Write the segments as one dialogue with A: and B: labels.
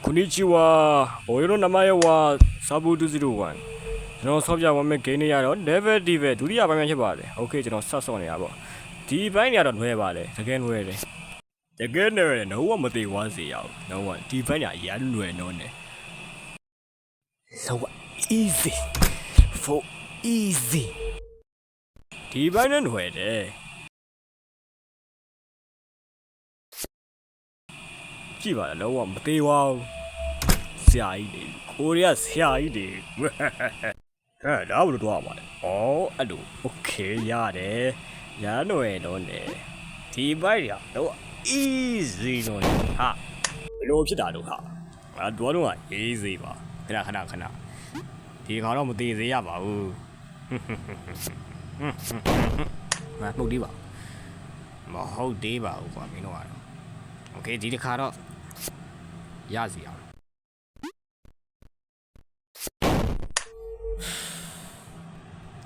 A: こんにちは。お色の名前はサブ201。ကျွန်တော်ဆော့ပြဝင်မဲ့ game တွေကတော့ level div ဒုတိယပိုင်းမှာဖြစ်ပါတယ်။ Okay ကျွန်တော်ဆက်ဆော့နေတာပေါ့။ဒီဘိုင်းတွေကတော့လွယ်ပါတယ်။တကယ်လွယ်တယ်။တကယ်လွယ်တယ်တော့မသေးဝါစေရအောင်။တော့ဒီဘိုင်းကရမ်းလွယ်တော့နေ။ So easy for easy ဒီဘိုင်းနဲ့လွယ်တယ်။ကြည့်ပါလားတော့မသေးပါဘူး။ဆရာကြီးတွေကိုရီးယားဆရာကြီးတွေဒါဘယ်လိုတော့ပါလဲ။အဲ့လို okay ရတယ်။ရမ်းလွယ်တော့နေဒီဘိုင်းကတော့ easy တော့နေဟာဘယ်လိုဖြစ်တာလို့ဟာ။တော့ easy ပါခဏဒီကောင်တော့မသေးစေရပါဘူး။မဟုတ်သေးပါဘူးကွာမင်းတို့ကတော့ okay ဒီတစ်ခါတော့ရစီအောင်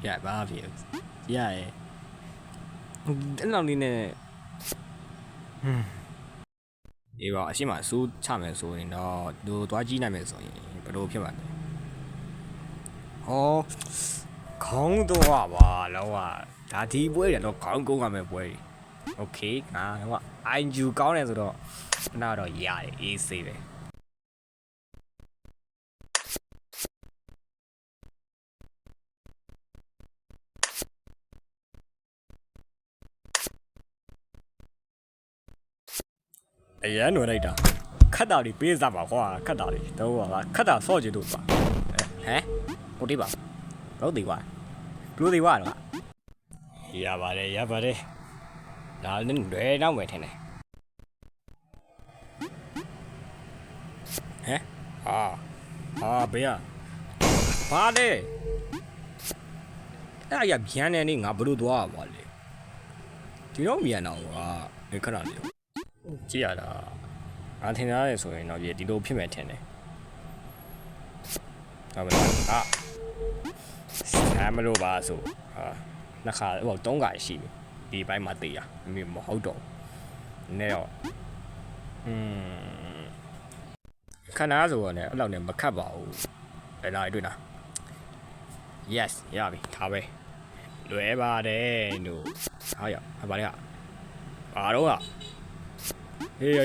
A: ရပါပြီရရဲ့အဲ့လောက်လေးနဲ့ဒီပါအရှိမစူးချမယ်ဆိုရင်တော့သူသွားကြည့်နိုင်မယ်ဆိုရင်ဘယ်လိုဖြစ်မှာလဲခေါင်းတော့ပါလောကဒါဒီပွဲတယ်တော့ခေါင်းကုန်းရမယ်ပွဲโอเคငါကIQ ကောင်းတယ်ဆိုတော့နားတော့ရတယ်အေးဆေးပဲအရန်လွယ်လိုက်တာခတ်တာတွေပေးစားပါကွာခတ်တာတွေတော့ဟာခတ်တာဆော့ချင်လို့ပါဟုတ်တယ်ပါတော့ဒီကွာဘလို့ဒီကွာတော့ရပါတယ်ဒါလည်းလွယ်တော့မယ်ထင်တယ်ဘေးရဘာလဲအဲ့ရပြန်နေနေငါဘလို့သွားပါလဲဒီတော့မြန်တော့ကွာခဏလေးကြည့်ရတာငါထင်ရတယ်ဆိုရင်တော့ဒီလိုဖြစ်မယ်ထင်တယ်ဒါပဲဆမ်းမလို့ပါဆိုနှစ်ခါဟို3ခါရှိပြီဒီဘိုင်းမှာတေးရမဟုတ်တော့နဲတော့ခဏဆိုတော့လည်းအဲ့လောက်နဲ့မခတ်ပါဘူးအဲ့ဒါတွေ့လား yes ရပြီထားပဲလွယ်ပါတယ်တို့ဟာရဘာလဲဘာတော့ဟေး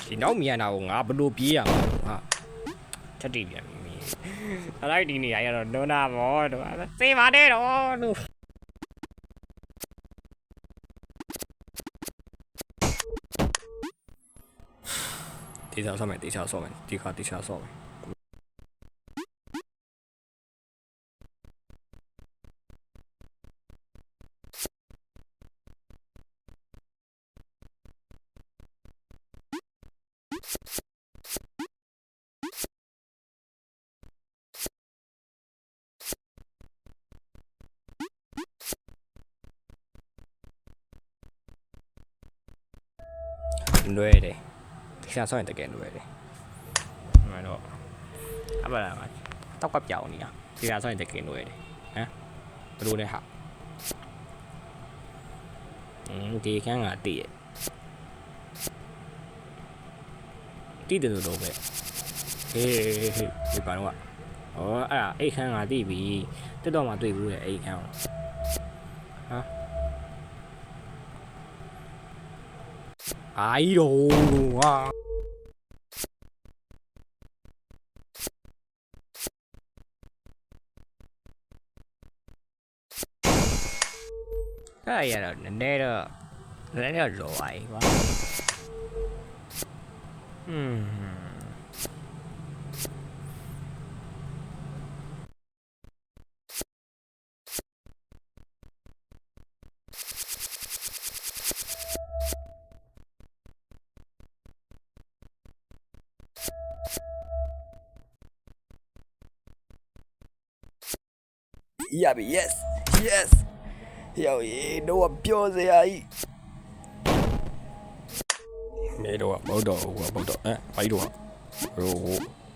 A: ဒီနောက်မြန်တာကိုငါဘလို့ပြေးရမှာဟာချက်တိပြန်ပြီအဲ့လိုက်ဒီနေရာရတော့ဒုနာဘောတို့စေးပါတယ်တော့တို့တေချာဆော့မယ်ဒီခါတေချာဆော့မယ်လွယ်တယ်ဒီစားဆော့ရင်တကယ်လွယ်တယ်မှန်တော့အပါလားတောက်ကပြောင်းနေတာဒီစားဆော့ရင်တကယ်လွယ်တယ်ဘယ်လိုလဲဟာဒီခန်းကတည့်တယ်လို့ပဲဟေးဒီပါတော့အဲ့ဒါအိတ်ခန်းကတည့်ပြီတက်တော့မှတွေ့ဘူးလေအိတ်ခန်း哎呦啊！哎呀，那个肉哎哇！ရပြီ yes ရောက်ရေတော့ပြောစရာကြီးနေတော့မဟုတ်တော့ဘာကြီးတော့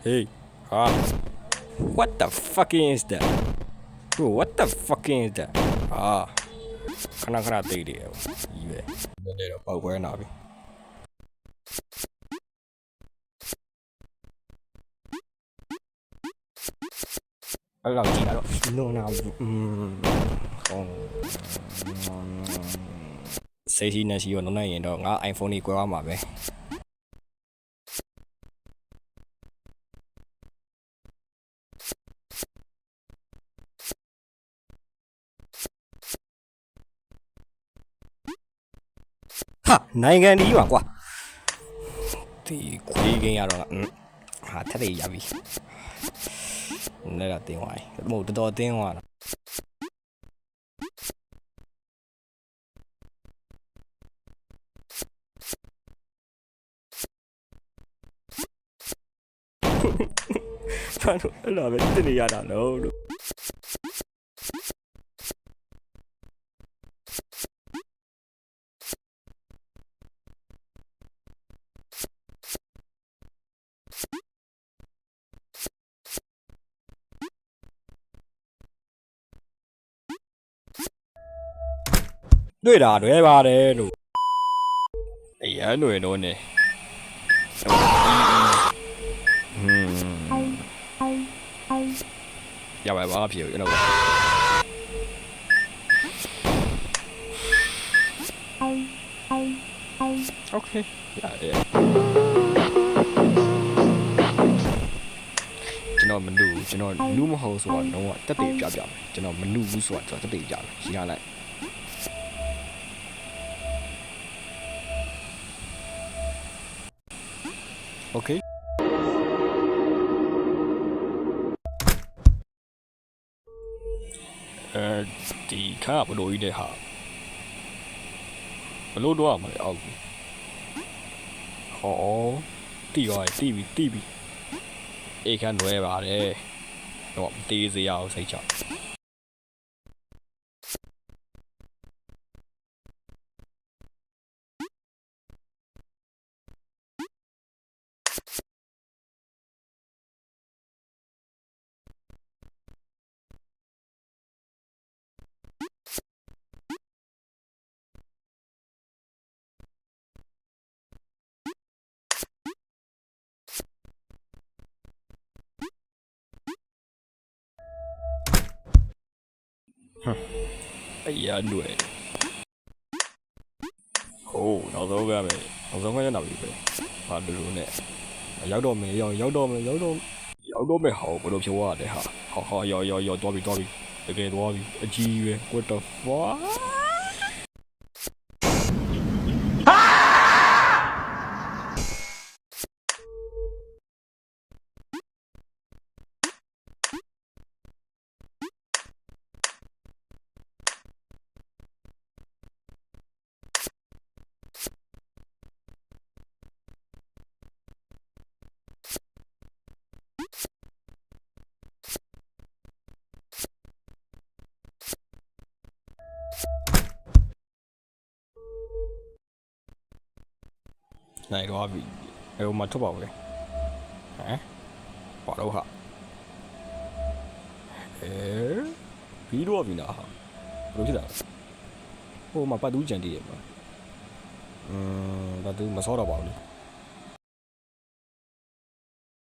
A: hey what the fucking is that bro what the fucking is that ခဏခဏတိတ်တယ်ပေါ့ကြီးပဲတဲ့တော့ပောက်ကွဲနာပြီအဲ့လောက်ကြည့်တာတော့လွန်နာဘူးဟောစေးရှိနေရှိရောလုံးနိုင်ရင်တော့ငါ iPhone ကြီးကွဲသွားမှာပဲဟာနိုင်ငံဒီပါကွာဒီခွေးကင်းရတော့ဟာထက်လေးရပြီလဲတော့တင်းသွားပြီမဟုတ်တော်တော်တင်းသွားတာဘာလို့အဲ့လိုပဲတင်းနေရတာလို့တွေ့တာတွေ့ပါတယ်လို့အရန်တွေ့တော့နေရပါဘာဖြစ်ရတော့โอเคရတယ်ကျွန်တော်မနူကျွန်တော်နူးမဟုတ်ဆိုတော့တက်တေပြပြမယ်ကျွန်တော်မနူဘူးဆိုတော့တက်တေပြမယ်ရှင်းရလိုက်โอเคဒီခါဘလို့ကြီးတဲ့ဟာဘလို့တော့မလဲအောက်ဟောတီရောတီးပြီအေခန့်နွဲပါတယ်တော့တေးစရာအောင်စိတ်ချအဲ့ရလွယ်ဟိုးနောက်ဆုံးကပဲနောက်ဆုံးကရနောက်ပြီပဲဟာလူလူနဲ့ရောက်တော့မယ်ရောက်တော့မယ်ဟောဘယ်လိုဖြေရလဲဟာရောက်သွားပြီတကယ်သွားပြီအကြီးပဲ what the fuckနိုင်တော့ပြီအဲ့ဟိုမှာထွက်ပါဦးလေဘာလို့ဟာပြီးတော့ပြီလားဟာဘယ်လိုဖြစ်တာဟိုမှာပတ်တူးကြံတည်ရမှာပတ်တူးမစောတော့ပါဘူးလေ